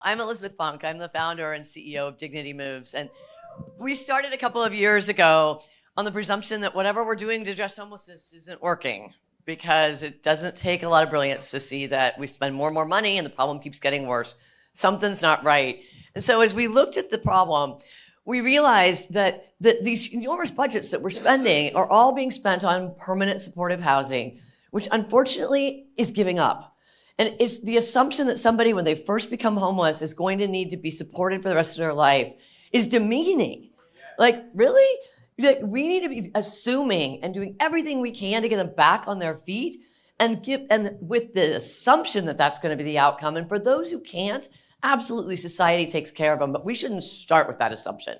I'm Elizabeth Funk. I'm the founder and CEO of Dignity Moves. And we started a couple of years ago on the presumption that whatever we're doing to address homelessness isn't working, because it doesn't take a lot of brilliance to see that we spend more and more money and the problem keeps getting worse. Something's not right. And so as we looked at the problem, we realized that these enormous budgets that we're spending are all being spent on permanent supportive housing, which unfortunately is giving up. And it's the assumption that somebody, when they first become homeless, is going to need to be supported for the rest of their life is demeaning. Like, really? Like, we need to be assuming and doing everything we can to get them back on their feet and with the assumption that that's going to be the outcome. And for those who can't, absolutely society takes care of them, but we shouldn't start with that assumption.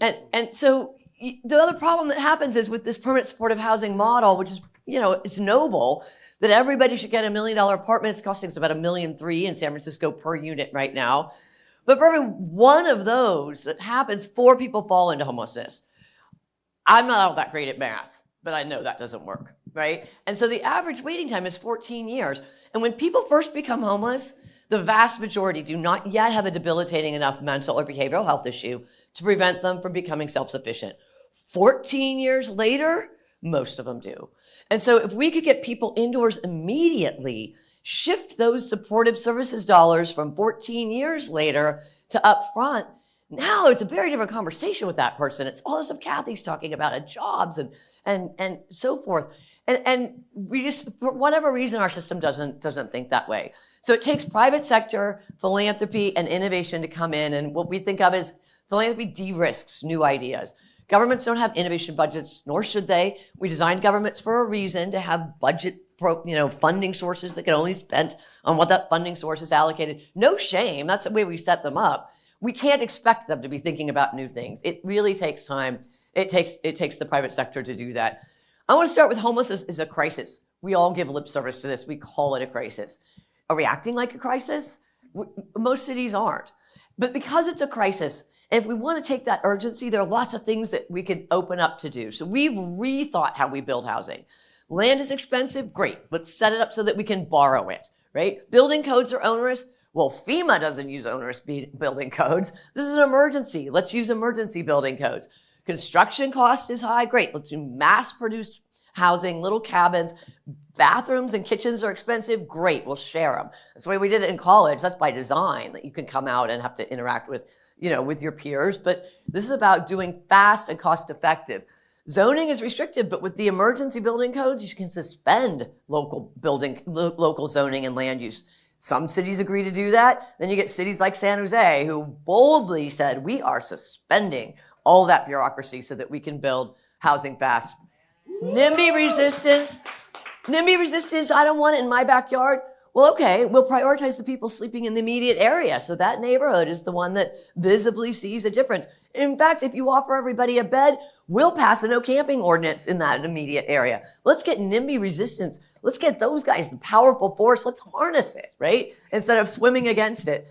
And so the other problem that happens is with this permanent supportive housing model, which is, it's noble, that everybody should get $1 million apartment. It's costing us about $1.3 million in San Francisco per unit right now. But for every one of those that happens, 4 people fall into homelessness. I'm not all that great at math, but I know that doesn't work, right? And so the average waiting time is 14 years. And when people first become homeless, the vast majority do not yet have a debilitating enough mental or behavioral health issue to prevent them from becoming self-sufficient. 14 years later, most of them do. And so if we could get people indoors immediately, shift those supportive services dollars from 14 years later to upfront, now it's a very different conversation with that person. It's all the stuff Kathy's talking about at jobs and so forth. And we just, for whatever reason, our system doesn't think that way. So it takes private sector, philanthropy, and innovation to come in. And what we think of as philanthropy de-risks new ideas. Governments don't have innovation budgets, nor should they. We designed governments for a reason, to have funding sources that can only be spent on what that funding source is allocated. No shame. That's the way we set them up. We can't expect them to be thinking about new things. It really takes time. It takes the private sector to do that. I want to start with homelessness is a crisis. We all give lip service to this. We call it a crisis. Are we acting like a crisis? Most cities aren't. But because it's a crisis, if we want to take that urgency, there are lots of things that we can open up to do. So we've rethought how we build housing. Land is expensive? Great. Let's set it up so that we can borrow it, right? Building codes are onerous? Well, FEMA doesn't use onerous building codes. This is an emergency. Let's use emergency building codes. Construction cost is high? Great. Let's do mass-produced housing, little cabins. Bathrooms and kitchens are expensive? Great. We'll share them. That's the way we did it in college. That's by design, that you can come out and have to interact with your peers. But this is about doing fast and cost-effective. Zoning is restrictive, but with the emergency building codes, you can suspend local zoning and land use. Some cities agree to do that. Then you get cities like San Jose who boldly said, we are suspending all that bureaucracy so that we can build housing fast. NIMBY resistance, I don't want it in my backyard. Well, okay, we'll prioritize the people sleeping in the immediate area. So that neighborhood is the one that visibly sees a difference. In fact, if you offer everybody a bed, we'll pass a no camping ordinance in that immediate area. Let's get NIMBY resistance. Let's get those guys the powerful force. Let's harness it, right? Instead of swimming against it.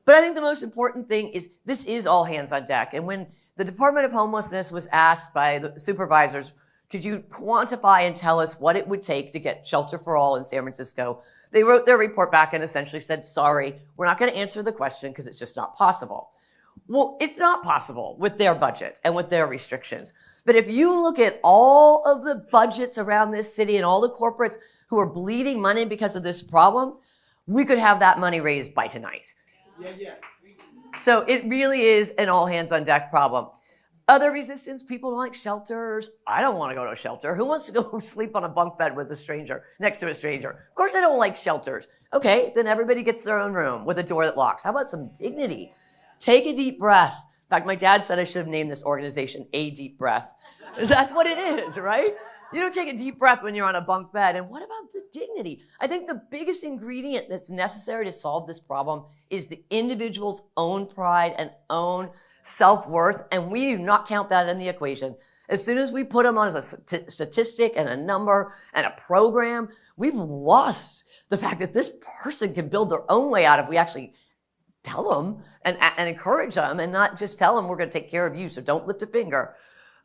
But I think the most important thing is this is all hands on deck. And when the Department of Homelessness was asked by the supervisors, could you quantify and tell us what it would take to get shelter for all in San Francisco? They wrote their report back and essentially said, sorry, we're not going to answer the question because it's just not possible. Well, it's not possible with their budget and with their restrictions. But if you look at all of the budgets around this city and all the corporates who are bleeding money because of this problem, we could have that money raised by tonight. Yeah. So it really is an all hands on deck problem. Other resistance, people don't like shelters. I don't want to go to a shelter. Who wants to go sleep on a bunk bed with a stranger, next to a stranger? Of course I don't like shelters. Okay, then everybody gets their own room with a door that locks. How about some dignity? Take a deep breath. In fact, my dad said I should have named this organization A Deep Breath. That's what it is, right? You don't take a deep breath when you're on a bunk bed. And what about the dignity? I think the biggest ingredient that's necessary to solve this problem is the individual's own pride and own self-worth, and we do not count that in the equation. As soon as we put them on as a statistic and a number and a program, we've lost the fact that this person can build their own way out if we actually tell them and encourage them and not just tell them we're going to take care of you, so don't lift a finger.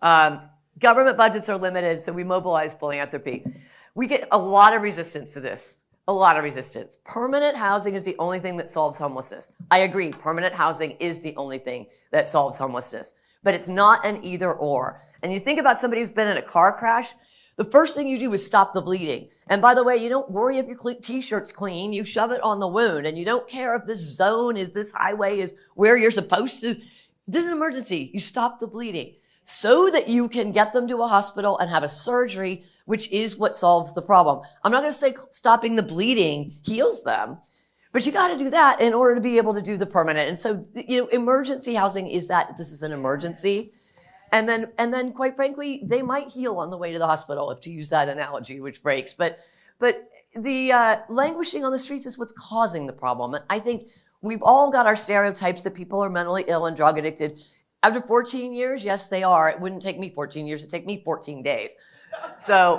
Government budgets are limited, so we mobilize philanthropy. We get a lot of resistance to this. A lot of resistance. Permanent housing is the only thing that solves homelessness. I agree, permanent housing is the only thing that solves homelessness, but it's not an either or. And you think about somebody who's been in a car crash, the first thing you do is stop the bleeding. And by the way, you don't worry if your t-shirt's clean, you shove it on the wound, and you don't care if this highway is where you're supposed to. This is an emergency. You stop the bleeding so that you can get them to a hospital and have a surgery, which is what solves the problem. I'm not going to say stopping the bleeding heals them, but you got to do that in order to be able to do the permanent. And so, emergency housing is that this is an emergency. And then quite frankly, they might heal on the way to the hospital, if to use that analogy, which breaks. But the languishing on the streets is what's causing the problem. And I think we've all got our stereotypes that people are mentally ill and drug addicted. After 14 years, yes, they are. It wouldn't take me 14 years. It'd take me 14 days. So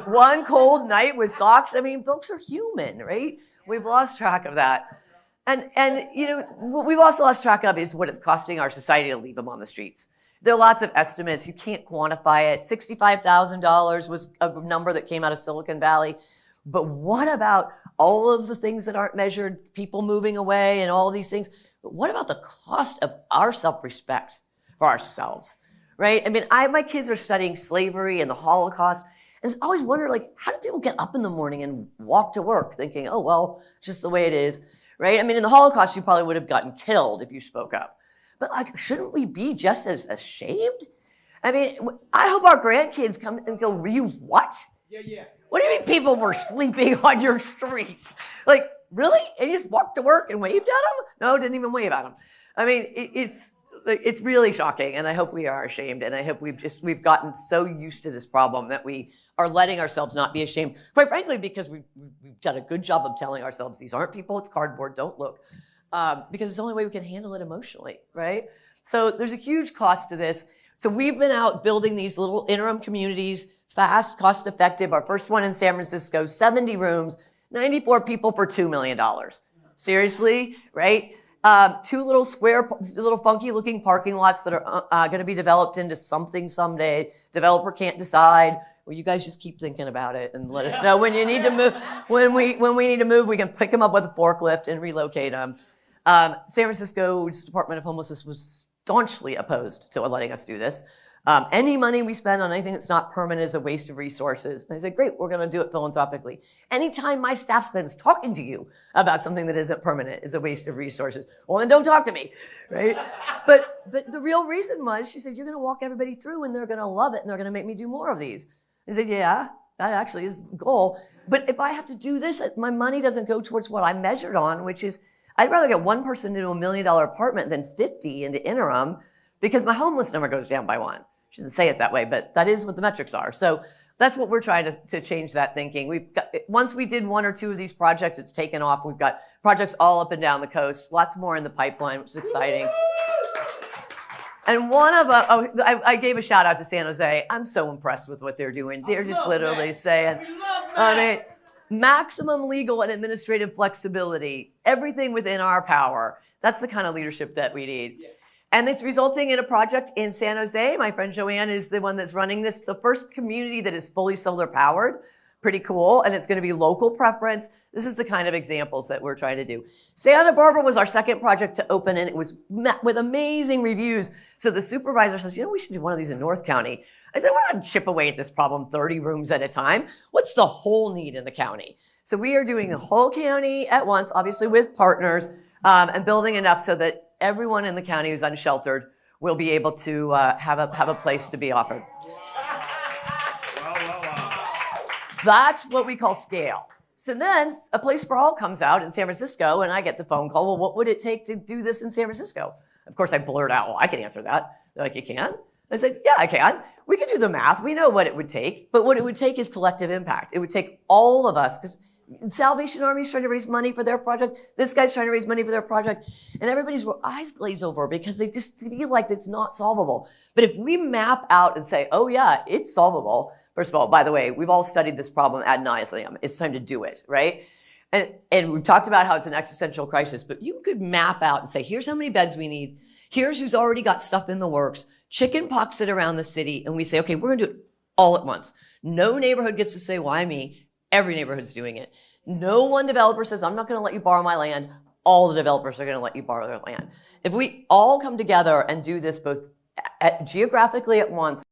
one cold night with socks. I mean, folks are human, right? We've lost track of that. And what we've also lost track of is what it's costing our society to leave them on the streets. There are lots of estimates. You can't quantify it. $65,000 was a number that came out of Silicon Valley. But what about all of the things that aren't measured, people moving away and all of these things? But what about the cost of our self-respect for ourselves, right? I mean, my kids are studying slavery and the Holocaust. And I always wondered, how do people get up in the morning and walk to work thinking, oh, well, it's just the way it is, right? I mean, in the Holocaust, you probably would have gotten killed if you spoke up. But shouldn't we be just as ashamed? I mean, I hope our grandkids come and go, you what? Yeah. What do you mean people were sleeping on your streets? Really? And you just walked to work and waved at them? No, didn't even wave at them. I mean, it's really shocking, and I hope we are ashamed, and I hope we've gotten so used to this problem that we are letting ourselves not be ashamed. Quite frankly, because we've done a good job of telling ourselves these aren't people, it's cardboard, don't look. Because it's the only way we can handle it emotionally, right? So there's a huge cost to this. So we've been out building these little interim communities, fast, cost effective. Our first one in San Francisco, 70 rooms, 94 people for $2 million. Seriously, right? Two little funky looking parking lots that are going to be developed into something someday. Developer can't decide. Well, you guys just keep thinking about it and let us know when you need to move. When we need to move, we can pick them up with a forklift and relocate them. San Francisco's Department of Homelessness was staunchly opposed to letting us do this. Any money we spend on anything that's not permanent is a waste of resources. And I said, great, we're going to do it philanthropically. Anytime my staff spends talking to you about something that isn't permanent is a waste of resources. Well, then don't talk to me, right? But the real reason was, she said, you're going to walk everybody through and they're going to love it and they're going to make me do more of these. I said, yeah, that actually is the goal. But if I have to do this, my money doesn't go towards what I measured on, which is I'd rather get one person into $1 million apartment than 50 into interim because my homeless number goes down by 1. Shouldn't say it that way, but that is what the metrics are. So that's what we're trying to change that thinking. Once we did 1 or 2 of these projects, it's taken off. We've got projects all up and down the coast, lots more in the pipeline, which is exciting. And one of I gave a shout out to San Jose. I'm so impressed with what they're doing. They're just literally saying, maximum legal and administrative flexibility, everything within our power. That's the kind of leadership that we need. Yeah. And it's resulting in a project in San Jose. My friend Joanne is the one that's running this, the first community that is fully solar powered. Pretty cool. And it's going to be local preference. This is the kind of examples that we're trying to do. Santa Barbara was our second project to open, and it was met with amazing reviews. So the supervisor says, we should do one of these in North County. I said, we're not chip away at this problem 30 rooms at a time. What's the whole need in the county? So we are doing the whole county at once, obviously with partners, and building enough so that everyone in the county who's unsheltered will be able to have a place to be offered. That's what we call scale. So then A Place for All comes out in San Francisco, and I get the phone call, well, what would it take to do this in San Francisco? Of course, I blurt out, well, I can answer that. They're like, you can? I said, yeah, I can. We can do the math. We know what it would take, but what it would take is collective impact. It would take all of us, because Salvation Army's trying to raise money for their project. This guy's trying to raise money for their project. And everybody's eyes glaze over because they just feel like it's not solvable. But if we map out and say, oh yeah, it's solvable. First of all, by the way, we've all studied this problem ad nauseum. It's time to do it, right? And we talked about how it's an existential crisis, but you could map out and say, here's how many beds we need. Here's who's already got stuff in the works. Chicken pox it around the city. And we say, okay, we're going to do it all at once. No neighborhood gets to say, why me? Every neighborhood's doing it. No one developer says, I'm not going to let you borrow my land. All the developers are going to let you borrow their land. If we all come together and do this both geographically at once,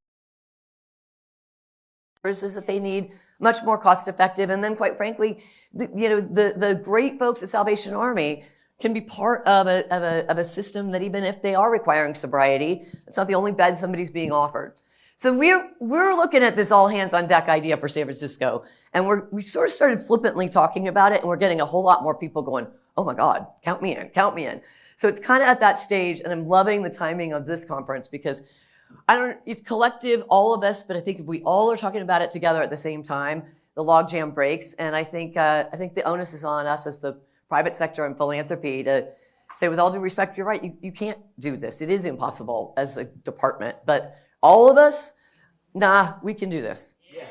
services that they need, much more cost effective, and then quite frankly, the great folks at Salvation Army can be part of a system that even if they are requiring sobriety, it's not the only bed somebody's being offered. So we're looking at this all hands on deck idea for San Francisco, and we sort of started flippantly talking about it, and we're getting a whole lot more people going, oh my God, count me in, count me in. So it's kind of at that stage, and I'm loving the timing of this conference because it's collective, all of us, but I think if we all are talking about it together at the same time, the logjam breaks, and I think the onus is on us as the private sector and philanthropy to say, with all due respect, you're right, you can't do this. It is impossible as a department, but all of us, nah, we can do this. Yes.